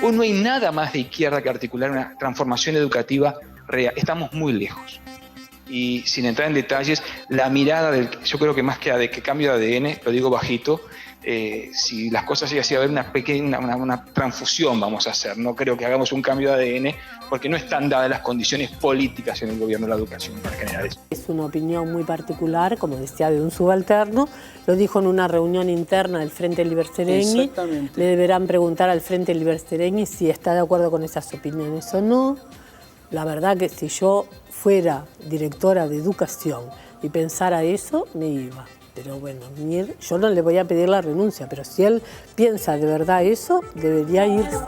Hoy no hay nada más de izquierda que articular una transformación educativa real. Estamos muy lejos. Y sin entrar en detalles, la mirada yo creo que más que de que cambio de ADN, lo digo bajito, si las cosas llegan así, va a haber una transfusión vamos a hacer. No creo que hagamos un cambio de ADN porque no están dadas las condiciones políticas en el gobierno de la educación para generar eso. Es una opinión muy particular, como decía, de un subalterno. Lo dijo en una reunión interna del Frente Liber Seregni. Le deberán preguntar al Frente Liber Seregni si está de acuerdo con esas opiniones o no. La verdad que si yo fuera directora de educación y pensara eso, me iba. Pero bueno, yo no le voy a pedir la renuncia, pero si él piensa de verdad eso, debería irse.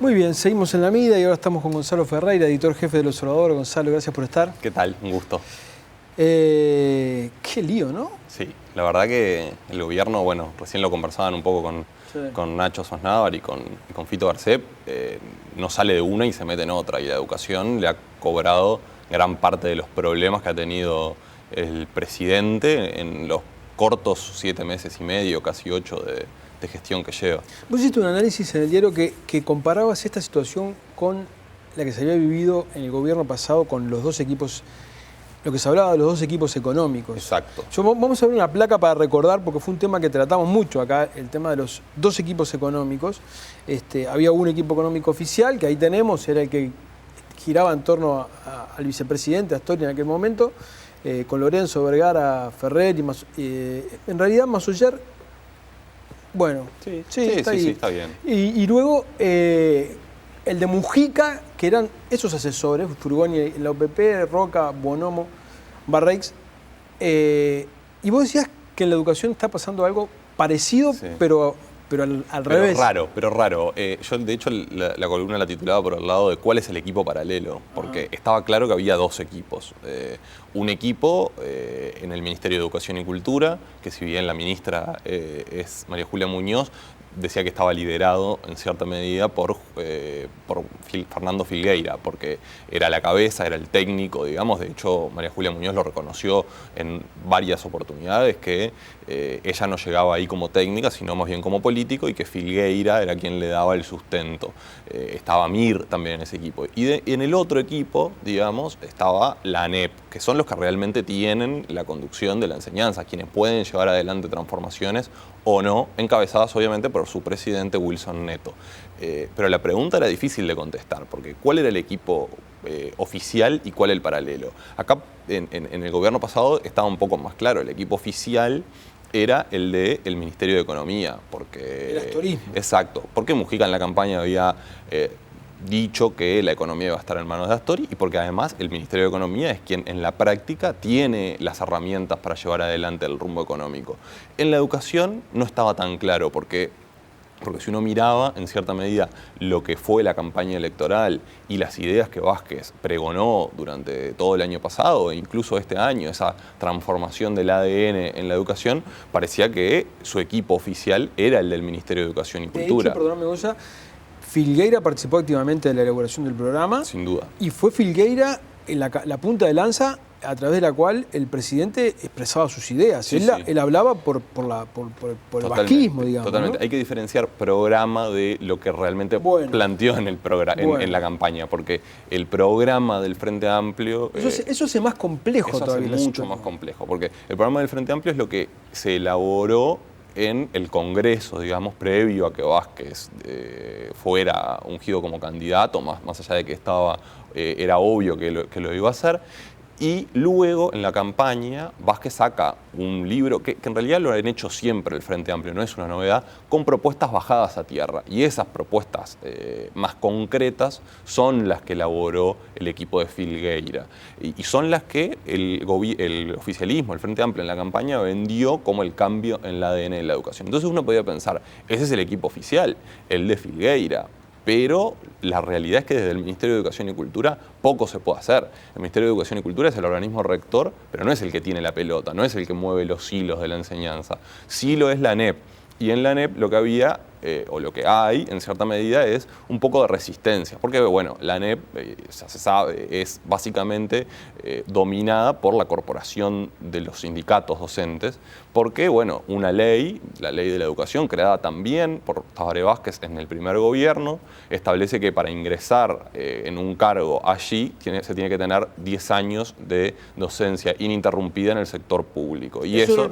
Muy bien, seguimos en la mida y ahora estamos con Gonzalo Ferreira, editor jefe del Observador. Gonzalo, gracias por estar. ¿Qué tal? Un gusto. Qué lío, ¿no? Sí, la verdad que el gobierno, bueno, recién lo conversaban un poco con Nacho Sosnávar y con Fito Garcep, no sale de una y se mete en otra. Y la educación le ha cobrado gran parte de los problemas que ha tenido el presidente en los cortos 7 meses y medio, casi 8 de gestión que lleva. Vos hiciste un análisis en el diario que comparabas esta situación con la que se había vivido en el gobierno pasado con los dos equipos, lo que se hablaba de los dos equipos económicos. Exacto. Vamos a ver una placa para recordar, porque fue un tema que tratamos mucho acá, el tema de los dos equipos económicos. Había un equipo económico oficial, que ahí tenemos, era el que giraba en torno al vicepresidente Astori en aquel momento, con Lorenzo, Vergara, Ferrer y en realidad Massoyer. Bueno, sí, está bien. Y luego el de Mujica, que eran esos asesores, Furgoni en la OPP, Roca, Bonomo, Barreix. Y vos decías que en la educación está pasando algo parecido, sí, pero al revés. Pero raro. Yo, de hecho, la columna la titulaba por el lado de cuál es el equipo paralelo, porque estaba claro que había dos equipos. Un equipo en el Ministerio de Educación y Cultura, que si bien la ministra es María Julia Muñoz, decía que estaba liderado en cierta medida por Fernando Filgueira, porque era la cabeza, era el técnico, digamos. De hecho, María Julia Muñoz lo reconoció en varias oportunidades, que ella no llegaba ahí como técnica, sino más bien como político, y que Filgueira era quien le daba el sustento. Estaba Mir también en ese equipo. Y en el otro equipo, digamos, estaba la ANEP, que son los que realmente tienen la conducción de la enseñanza, quienes pueden llevar adelante transformaciones o no, encabezadas obviamente por su presidente Wilson Neto. Pero la pregunta era difícil de contestar, porque ¿cuál era el equipo oficial y cuál el paralelo? Acá en el gobierno pasado estaba un poco más claro, el equipo oficial era el del Ministerio de Economía, porque... El astorismo. Exacto, porque Mujica en la campaña había dicho que la economía iba a estar en manos de Astori, y porque además el Ministerio de Economía es quien en la práctica tiene las herramientas para llevar adelante el rumbo económico. En la educación no estaba tan claro, porque si uno miraba en cierta medida lo que fue la campaña electoral y las ideas que Vázquez pregonó durante todo el año pasado e incluso este año, esa transformación del ADN en la educación, parecía que su equipo oficial era el del Ministerio de Educación y Cultura. De hecho, perdóname, Goya, Filgueira participó activamente de la elaboración del programa. Sin duda. Y fue Filgueira en la punta de lanza a través de la cual el presidente expresaba sus ideas. Sí, él hablaba por el vasquismo, digamos. Totalmente. ¿no? Hay que diferenciar programa de lo que realmente planteó en, en la campaña, porque el programa del Frente Amplio... Eso hace más complejo eso todavía. Hace mucho más complejo, porque el programa del Frente Amplio es lo que se elaboró en el Congreso, digamos, previo a que Vázquez fuera ungido como candidato, más allá de que era obvio que lo iba a hacer. Y luego, en la campaña, Vázquez saca un libro que en realidad lo han hecho siempre el Frente Amplio, no es una novedad, con propuestas bajadas a tierra. Y esas propuestas más concretas son las que elaboró el equipo de Filgueira. Y son las que el oficialismo, el Frente Amplio en la campaña vendió como el cambio en el ADN de la educación. Entonces uno podía pensar, ese es el equipo oficial, el de Filgueira. Pero la realidad es que desde el Ministerio de Educación y Cultura poco se puede hacer. El Ministerio de Educación y Cultura es el organismo rector, pero no es el que tiene la pelota, no es el que mueve los hilos de la enseñanza. Sí lo es la ANEP. Y en la ANEP lo que había, o lo que hay, en cierta medida, es un poco de resistencia. Porque, bueno, la ANEP, ya se sabe, es básicamente dominada por la corporación de los sindicatos docentes, porque, bueno, una ley, la ley de la educación, creada también por Tabaré Vázquez en el primer gobierno, establece que para ingresar en un cargo allí se tiene que tener 10 años de docencia ininterrumpida en el sector público. Y eso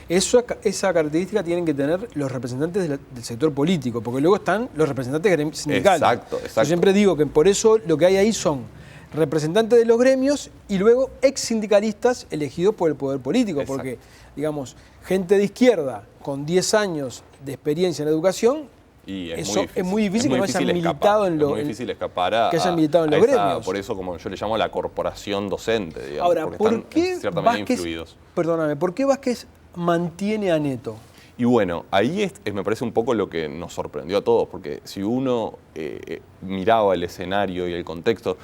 esa característica tienen que tener los representantes del sector político, porque luego están los representantes sindicales. Exacto. Yo siempre digo que por eso lo que hay ahí son representantes de los gremios y luego ex sindicalistas elegidos por el poder político, Exacto. porque, digamos, gente de izquierda con 10 años de experiencia en educación, y es muy difícil que no hayan militado en los gremios. Por eso, como yo le llamo, la corporación docente, digamos. Ahora, porque ¿por están qué en cierta medida Vázquez, influidos? perdóname, ¿por qué Vázquez mantiene a Neto? Y bueno, ahí me parece un poco lo que nos sorprendió a todos, porque si uno miraba el escenario y el contexto,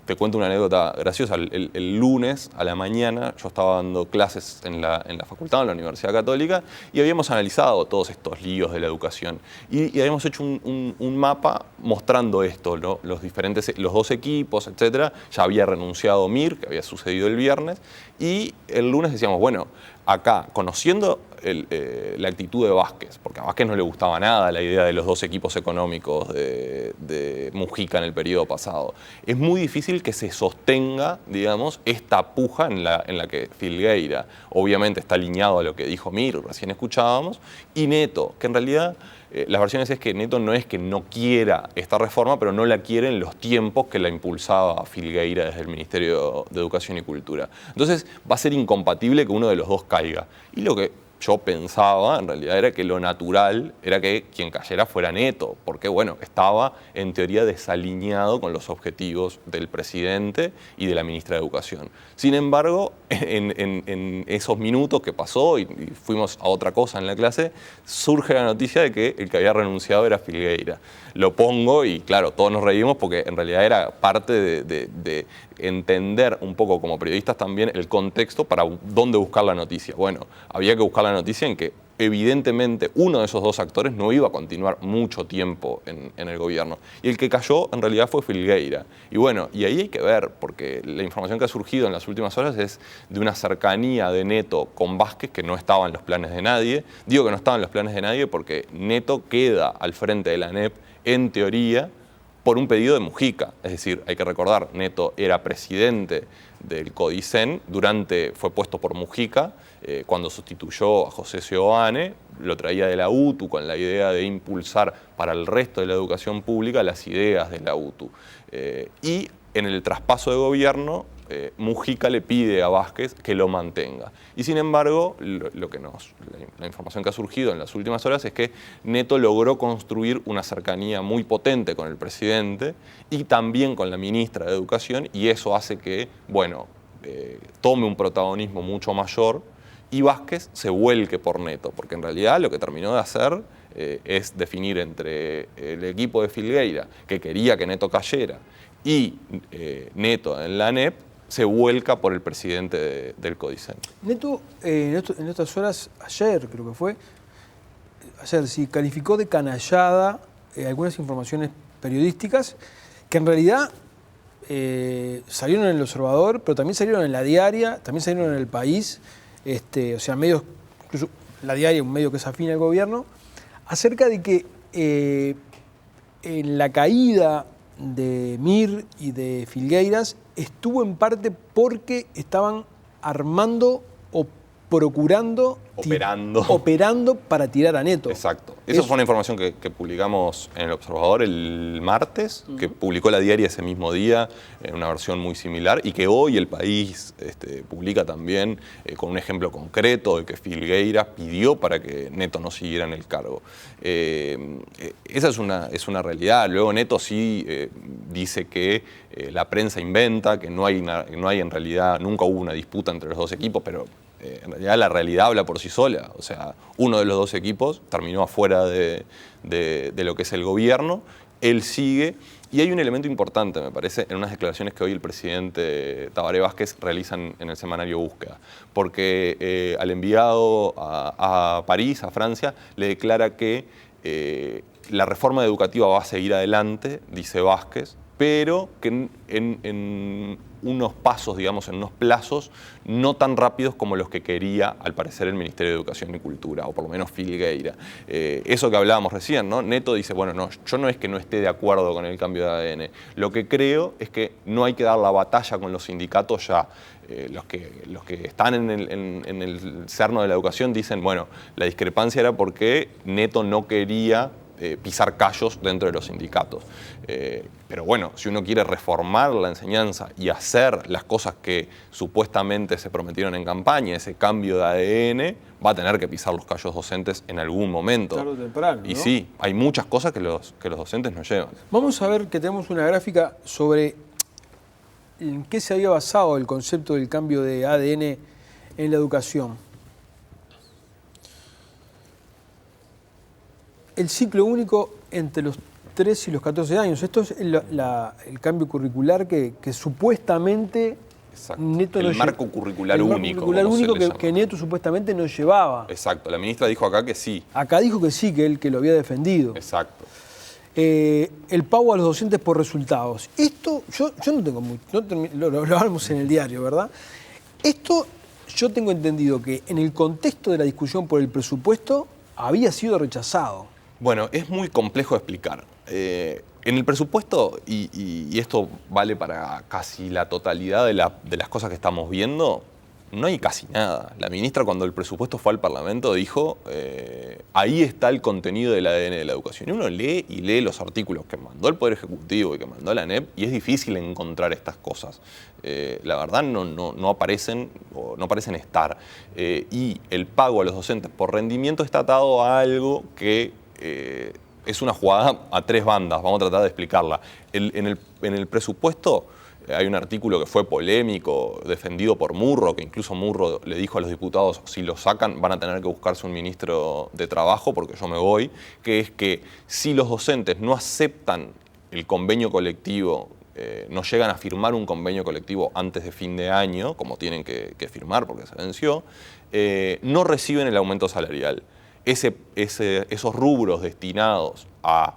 te cuento una anécdota graciosa. El lunes a la mañana yo estaba dando clases en la facultad, en la Universidad Católica, y habíamos analizado todos estos líos de la educación. Y habíamos hecho un mapa mostrando esto, ¿no? Los dos equipos, etc. Ya había renunciado Mir, que había sucedido el viernes, y el lunes decíamos, bueno, acá, conociendo la actitud de Vázquez, porque a Vázquez no le gustaba nada la idea de los dos equipos económicos de Mujica en el periodo pasado, es muy difícil que se sostenga, digamos, esta puja en la que Filgueira obviamente está alineado a lo que dijo Mir, recién escuchábamos, y Neto, que en realidad las versiones es que Neto no es que no quiera esta reforma, pero no la quiere en los tiempos que la impulsaba Filgueira desde el Ministerio de Educación y Cultura. Entonces va a ser incompatible que uno de los dos caiga. Y lo que yo pensaba, en realidad, era que lo natural era que quien cayera fuera Neto, porque, bueno, estaba en teoría desalineado con los objetivos del presidente y de la ministra de Educación. Sin embargo, en esos minutos que pasó y fuimos a otra cosa en la clase, surge la noticia de que el que había renunciado era Filgueira. Lo pongo y, claro, todos nos reímos porque en realidad era parte de entender un poco como periodistas también el contexto para dónde buscar la noticia. Bueno, había que buscar la noticia en que evidentemente uno de esos dos actores no iba a continuar mucho tiempo en el gobierno. Y el que cayó en realidad fue Filgueira. Y bueno, y ahí hay que ver, porque la información que ha surgido en las últimas horas es de una cercanía de Neto con Vázquez que no estaba en los planes de nadie. Digo que no estaba en los planes de nadie porque Neto queda al frente de la ANEP, en teoría, por un pedido de Mujica. Es decir, hay que recordar, Neto era presidente del CODICEN, fue puesto por Mujica, cuando sustituyó a José Seoane, lo traía de la UTU con la idea de impulsar para el resto de la educación pública las ideas de la UTU. Y en el traspaso de gobierno, Mujica le pide a Vázquez que lo mantenga. Y sin embargo, la información que ha surgido en las últimas horas es que Neto logró construir una cercanía muy potente con el presidente y también con la ministra de Educación, y eso hace que, bueno, tome un protagonismo mucho mayor y Vázquez se vuelque por Neto, porque en realidad lo que terminó de hacer es definir entre el equipo de Filgueira, que quería que Neto cayera, y Neto en la ANEP, se vuelca por el presidente del CODICEN. Neto, en estas horas, ayer creo que fue, sí, calificó de canallada algunas informaciones periodísticas que en realidad salieron en El Observador, pero también salieron en La Diaria, también salieron en El País, o sea, medios, incluso La Diaria, un medio que es afín al gobierno, acerca de que en la caída de Mir y de Filgueiras estuvo en parte porque estaban armando o procurando, operando para tirar a Neto. Exacto. Esa fue una información que publicamos en El Observador el martes, que publicó La Diaria ese mismo día, en una versión muy similar, y que hoy El País publica también con un ejemplo concreto de que Filgueiras pidió para que Neto no siguiera en el cargo. Esa es una realidad. Luego Neto sí dice que la prensa inventa, que no hay en realidad, nunca hubo una disputa entre los dos equipos, pero en realidad la realidad habla por sí sola. O sea, uno de los dos equipos terminó afuera de lo que es el gobierno, él sigue, y hay un elemento importante, me parece, en unas declaraciones que hoy el presidente Tabaré Vázquez realiza en el semanario Búsqueda, porque al enviado a París, a Francia, le declara que la reforma educativa va a seguir adelante, dice Vázquez, pero que en unos pasos, digamos, en unos plazos no tan rápidos como los que quería, al parecer, el Ministerio de Educación y Cultura, o por lo menos Filgueira. Eso que hablábamos recién, ¿no? Neto dice, bueno, no, yo no es que no esté de acuerdo con el cambio de ADN, lo que creo es que no hay que dar la batalla con los sindicatos ya. Los que están en el cerno de la educación dicen, bueno, la discrepancia era porque Neto no quería pisar callos dentro de los sindicatos. Pero bueno, si uno quiere reformar la enseñanza y hacer las cosas que supuestamente se prometieron en campaña, ese cambio de ADN, va a tener que pisar los callos docentes en algún momento. Tarde o temprano, ¿no? Y sí, hay muchas cosas que los docentes no llevan. Vamos a ver que tenemos una gráfica sobre en qué se había basado el concepto del cambio de ADN en la educación. El ciclo único entre los 3 y los 14 años. Esto es el cambio curricular que supuestamente Exacto. Neto el marco curricular único. El marco curricular único que Neto supuestamente no llevaba. Exacto. La ministra dijo acá que sí. Acá dijo que sí, que él que lo había defendido. Exacto. El pago a los docentes por resultados. Esto, yo no tengo mucho, lo hablamos en el diario, ¿verdad? Esto yo tengo entendido que en el contexto de la discusión por el presupuesto había sido rechazado. Bueno, es muy complejo de explicar. En el presupuesto, y esto vale para casi la totalidad de las cosas que estamos viendo, no hay casi nada. La ministra, cuando el presupuesto fue al Parlamento, dijo, ahí está el contenido del ADN de la educación. Y uno lee y lee los artículos que mandó el Poder Ejecutivo y que mandó la ANEP, y es difícil encontrar estas cosas. La verdad no aparecen o no parecen estar. Y el pago a los docentes por rendimiento está atado a algo que es una jugada a 3 bandas. Vamos a tratar de explicarla. En el presupuesto hay un artículo que fue polémico, defendido por Murro, que incluso Murro le dijo a los diputados, si lo sacan van a tener que buscarse un ministro de Trabajo porque yo me voy, que es que si los docentes no aceptan el convenio colectivo, no llegan a firmar un convenio colectivo antes de fin de año, como tienen que firmar porque se venció, no reciben el aumento salarial. Esos rubros destinados a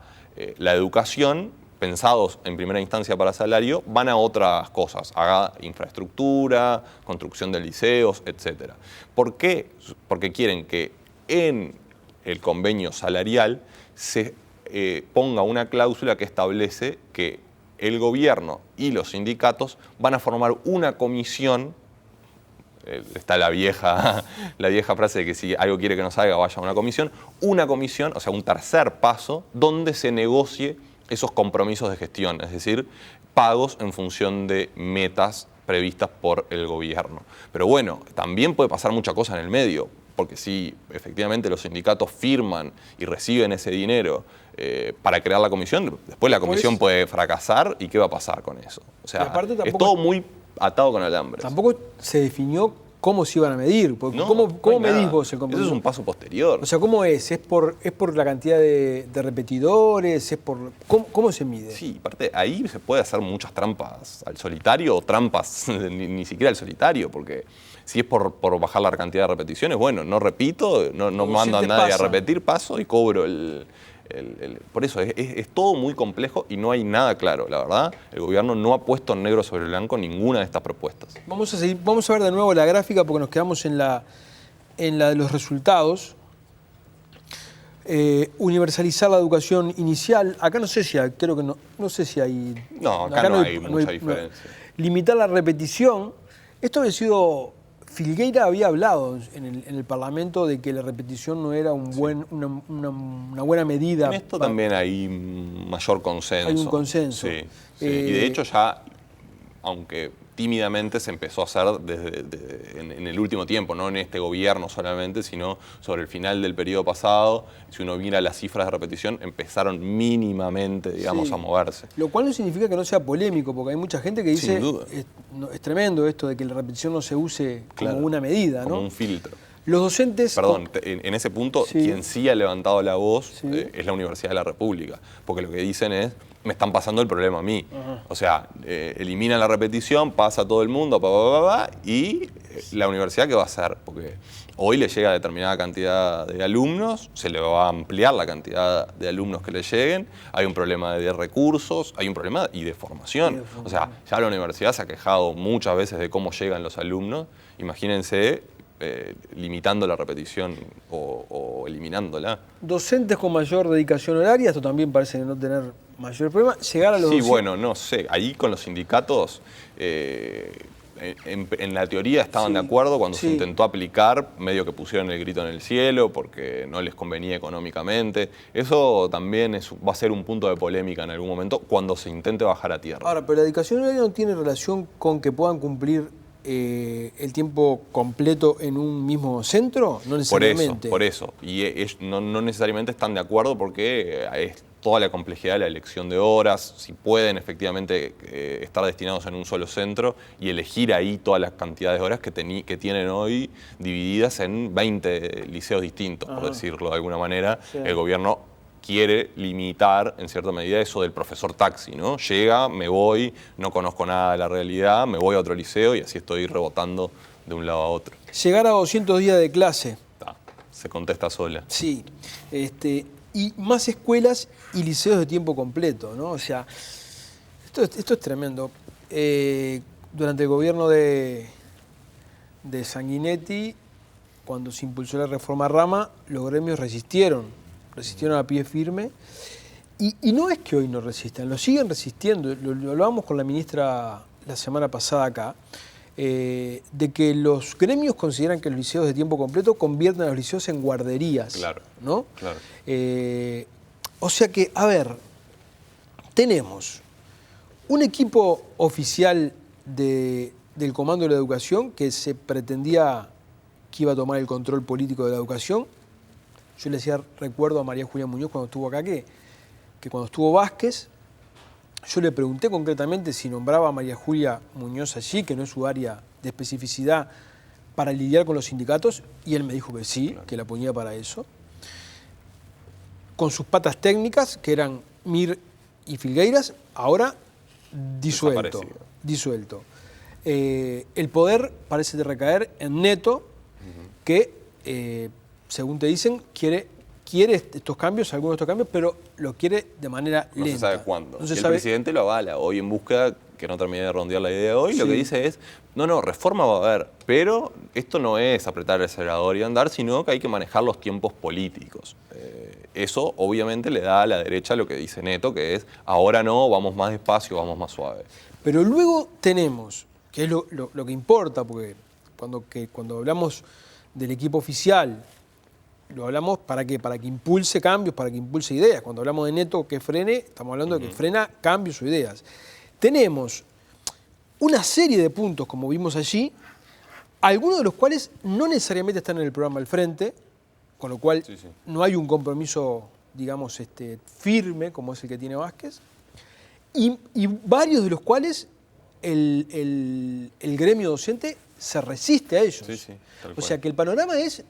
la educación, pensados en primera instancia para salario, van a otras cosas, a infraestructura, construcción de liceos, etc. ¿Por qué? Porque quieren que en el convenio salarial se ponga una cláusula que establece que el gobierno y los sindicatos van a formar una comisión. Está la vieja frase de que si algo quiere que no salga, vaya a una comisión, o sea, un tercer paso, donde se negocie esos compromisos de gestión, es decir, pagos en función de metas previstas por el gobierno. Pero bueno, también puede pasar mucha cosa en el medio, porque si efectivamente los sindicatos firman y reciben ese dinero para crear la comisión, después la comisión puede fracasar, ¿y qué va a pasar con eso? O sea, es todo muy atado con alambres. Tampoco se definió cómo se iban a medir. Porque no, ¿Cómo medís vos el compromiso? Eso es un paso posterior. O sea, ¿cómo es? ¿Es por la cantidad de repetidores? ¿Cómo se mide? Sí, aparte, ahí se puede hacer muchas trampas al solitario o trampas ni siquiera al solitario, porque si es por bajar la cantidad de repeticiones, bueno, no repito, no mando a nadie a repetir, paso y cobro Por eso es todo muy complejo y no hay nada claro, la verdad. El gobierno no ha puesto en negro sobre blanco ninguna de estas propuestas. Vamos a ver de nuevo la gráfica porque nos quedamos en la de los resultados. Universalizar la educación inicial. Acá no sé si hay, creo que no sé si hay... No, acá no hay mucha diferencia. Limitar la repetición. Esto había sido... Filgueira había hablado en el Parlamento de que la repetición no era una buena medida. En esto también hay mayor consenso. Hay un consenso. Sí, sí. Y de hecho ya, aunque tímidamente se empezó a hacer en el último tiempo, no en este gobierno solamente, sino sobre el final del periodo pasado. Si uno mira las cifras de repetición, empezaron mínimamente, digamos, a moverse. Lo cual no significa que no sea polémico, porque hay mucha gente que dice, Sin duda. Es tremendo esto de que la repetición no se use como una medida, ¿no? Como un filtro. Los docentes... Perdón, en ese punto, quien sí ha levantado la voz es la Universidad de la República, porque lo que dicen es, me están pasando el problema a mí. Ajá. O sea, eliminan la repetición, pasa a todo el mundo, y la universidad, ¿qué va a hacer? Porque hoy le llega a determinada cantidad de alumnos, se le va a ampliar la cantidad de alumnos que le lleguen, hay un problema de recursos, hay un problema y de formación. O sea, ya la universidad se ha quejado muchas veces de cómo llegan los alumnos. Imagínense limitando la repetición o eliminándola. Docentes con mayor dedicación horaria, esto también parece no tener mayor problema. Llegar a los Sí, bueno, no sé. Ahí con los sindicatos, en la teoría estaban de acuerdo. Cuando se intentó aplicar, medio que pusieron el grito en el cielo porque no les convenía económicamente. Eso también va a ser un punto de polémica en algún momento cuando se intente bajar a tierra. Ahora, pero la dedicación horaria no tiene relación con que puedan cumplir el tiempo completo en un mismo centro, no necesariamente. Por eso. Y no necesariamente están de acuerdo porque es toda la complejidad de la elección de horas, si pueden efectivamente estar destinados en un solo centro y elegir ahí todas las cantidades de horas que tienen hoy divididas en 20 liceos distintos, por decirlo de alguna manera. Sí. El gobierno quiere limitar en cierta medida eso del profesor taxi, ¿no? Llega, me voy, no conozco nada de la realidad, me voy a otro liceo y así estoy rebotando de un lado a otro. Llegar a 200 días de clase. Se contesta sola. Sí. Y más escuelas y liceos de tiempo completo, ¿no? O sea, esto es tremendo. Durante el gobierno de Sanguinetti, cuando se impulsó la reforma Rama, los gremios resistieron a pie firme. Y no es que hoy no resistan, lo siguen resistiendo. Lo hablábamos con la ministra la semana pasada acá, de que los gremios consideran que los liceos de tiempo completo convierten a los liceos en guarderías. Claro. ¿No? Claro. O sea que, a ver, tenemos un equipo oficial del Comando de la Educación que se pretendía que iba a tomar el control político de la educación. Yo le decía, recuerdo a María Julia Muñoz cuando estuvo acá, que cuando estuvo Vázquez, yo le pregunté concretamente si nombraba a María Julia Muñoz allí, que no es su área de especificidad, para lidiar con los sindicatos, y él me dijo que sí, claro, que la ponía para eso. Con sus patas técnicas, que eran Mir y Filgueiras, ahora disuelto. El poder parece de recaer en Neto, que, según te dicen, quiere estos cambios, algunos de estos cambios, pero lo quiere de manera lenta. No se sabe cuándo. El presidente lo avala hoy en búsqueda, que no terminé de rondear la idea de hoy, lo que dice es, no, reforma va a haber, pero esto no es apretar el acelerador y andar, sino que hay que manejar los tiempos políticos. Eso obviamente le da a la derecha lo que dice Neto, que es, ahora no, vamos más despacio, vamos más suave. Pero luego tenemos, que es lo que importa, porque cuando hablamos del equipo oficial, lo hablamos para que impulse cambios, para que impulse ideas. Cuando hablamos de Neto que frene, estamos hablando de que frena cambios o ideas. Tenemos una serie de puntos, como vimos allí, algunos de los cuales no necesariamente están en el programa del Frente, con lo cual no hay un compromiso, digamos, firme, como es el que tiene Vázquez, y varios de los cuales el gremio docente se resiste a ellos. O sea que el panorama es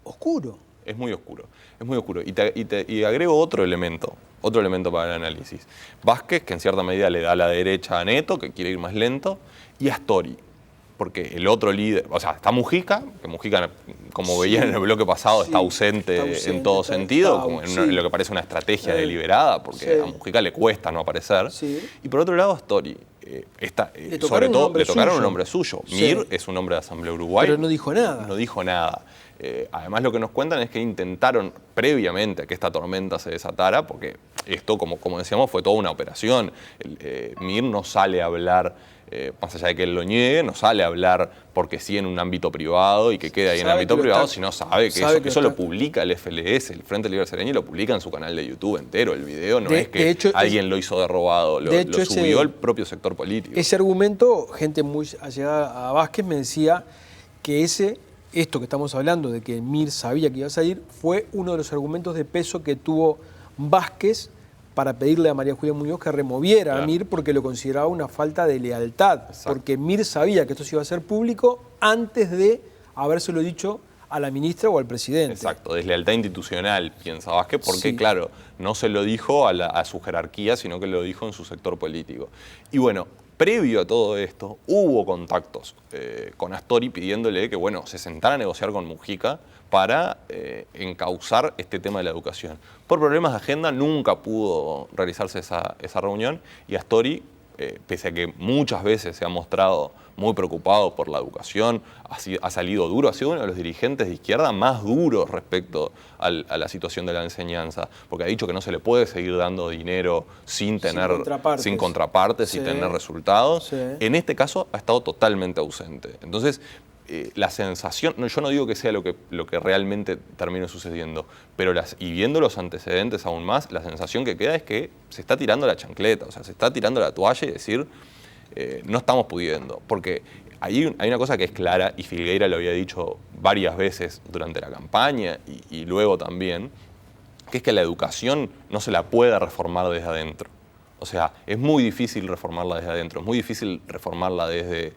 oscuro. Es muy oscuro, es muy oscuro. Y agrego otro elemento para el análisis. Vázquez, que en cierta medida le da la derecha a Neto, que quiere ir más lento, y Astori, porque el otro líder, o sea, está Mujica, que Mujica como veían en el bloque pasado, está ausente en todo sentido, como en lo que parece una estrategia deliberada, porque a Mujica le cuesta no aparecer. Y por otro lado, Astori. Sobre todo le tocaron un hombre suyo. Mir es un hombre de Asamblea Uruguay. Pero no dijo nada. No dijo nada. Además, lo que nos cuentan es que intentaron previamente a que esta tormenta se desatara, porque esto, como decíamos, fue toda una operación. Mir no sale a hablar, más allá de que él lo niegue, no sale a hablar porque sí en un ámbito privado y que quede ahí en el ámbito privado, sino sabe que eso lo publica el FLS, el Frente Libre Sereño, y lo publica en su canal de YouTube entero. El video no es que alguien lo hizo de robado, lo subió el propio sector político. Ese argumento, gente muy allegada a Vázquez me decía que esto que estamos hablando de que Mir sabía que iba a salir, fue uno de los argumentos de peso que tuvo Vázquez para pedirle a María Julia Muñoz que removiera a Mir porque lo consideraba una falta de lealtad. Exacto. Porque Mir sabía que esto se iba a hacer público antes de habérselo dicho a la ministra o al presidente. Exacto, deslealtad institucional, piensa Vázquez, porque claro, no se lo dijo a su jerarquía, sino que lo dijo en su sector político. Y bueno, previo a todo esto, hubo contactos con Astori pidiéndole que, se sentara a negociar con Mujica para encauzar este tema de la educación. Por problemas de agenda nunca pudo realizarse esa reunión y Astori, pese a que muchas veces se ha mostrado muy preocupado por la educación, ha salido duro, ha sido uno de los dirigentes de izquierda más duros respecto a la situación de la enseñanza, porque ha dicho que no se le puede seguir dando dinero sin contrapartes y tener resultados. Sí. En este caso ha estado totalmente ausente. Entonces, la sensación, yo no digo que sea lo que realmente termine sucediendo, pero y viendo los antecedentes aún más, la sensación que queda es que se está tirando la chancleta, o sea, se está tirando la toalla y decir, no estamos pudiendo, porque hay una cosa que es clara, y Filgueira lo había dicho varias veces durante la campaña y luego también, que es que la educación no se la puede reformar desde adentro. O sea, es muy difícil reformarla desde adentro, es muy difícil reformarla desde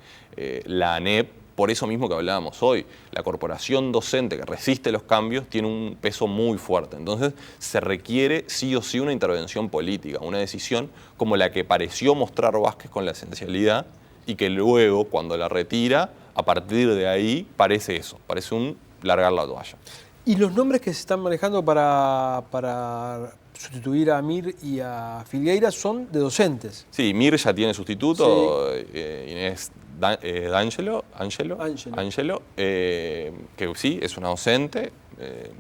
la ANEP. Por eso mismo que hablábamos hoy, la corporación docente que resiste los cambios tiene un peso muy fuerte. Entonces se requiere sí o sí una intervención política, una decisión como la que pareció mostrar Vázquez con la esencialidad y que luego, cuando la retira, a partir de ahí parece un largar la toalla. ¿Y los nombres que se están manejando para sustituir a Mir y a Filgueira son de docentes? Sí, Mir ya tiene sustituto, Inés D'Angelo, que sí, es una docente.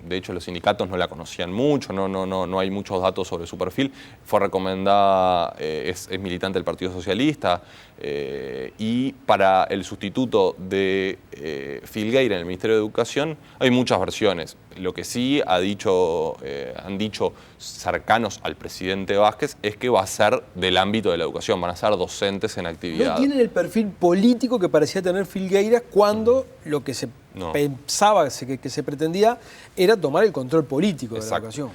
De hecho, los sindicatos no la conocían mucho, no hay muchos datos sobre su perfil. Fue recomendada, es militante del Partido Socialista. Y para el sustituto de Filgueira en el Ministerio de Educación hay muchas versiones. Lo que sí han dicho cercanos al presidente Vázquez es que va a ser del ámbito de la educación, van a ser docentes en actividad. No tienen el perfil político que parecía tener Filgueira cuando lo que se pensaba que se pretendía era tomar el control político de la educación.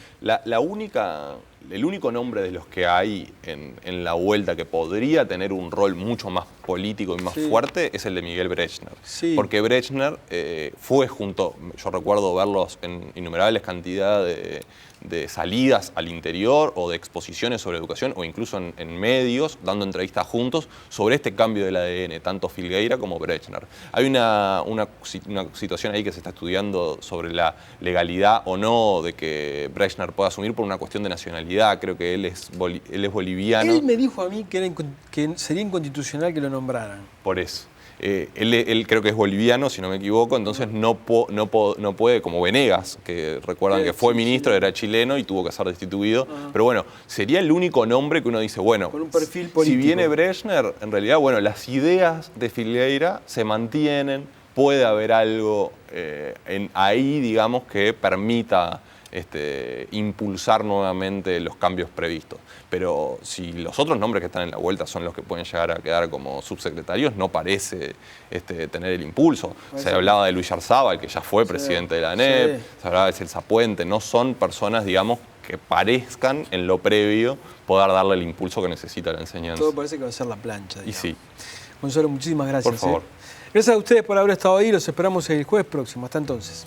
El único nombre de los que hay en la vuelta que podría tener un rol mucho más político y más fuerte es el de Miguel Brechner. Sí. Porque Brechner fue yo recuerdo verlos en innumerables cantidades de salidas al interior o de exposiciones sobre educación o incluso en medios, dando entrevistas juntos sobre este cambio del ADN, tanto Filgueira como Brechner. Hay una situación ahí que se está estudiando sobre la legalidad o no de que Brechner pueda asumir por una cuestión de nacionalidad. Creo que él es boliviano. Él me dijo a mí que sería inconstitucional que lo nombraran. Por eso. Él creo que es boliviano, si no me equivoco, entonces no puede, como Venegas, que recuerdan que fue ministro, era chileno y tuvo que ser destituido. Pero bueno, sería el único nombre que uno dice, bueno, con un perfil político. Si viene Brechner, en realidad, las ideas de Filgueira se mantienen, puede haber algo ahí, digamos, que permita impulsar nuevamente los cambios previstos. Pero si los otros nombres que están en la vuelta son los que pueden llegar a quedar como subsecretarios, no parece tener el impulso. Se hablaba de Luis Yarzábal, que ya fue presidente de la ANEP, se hablaba de Celsa Puente, no son personas, digamos, que parezcan en lo previo poder darle el impulso que necesita la enseñanza. Todo parece que va a ser la plancha, digamos. Y sí. Gonzalo, muchísimas gracias. Por favor. Gracias a ustedes por haber estado ahí, los esperamos el jueves próximo. Hasta entonces.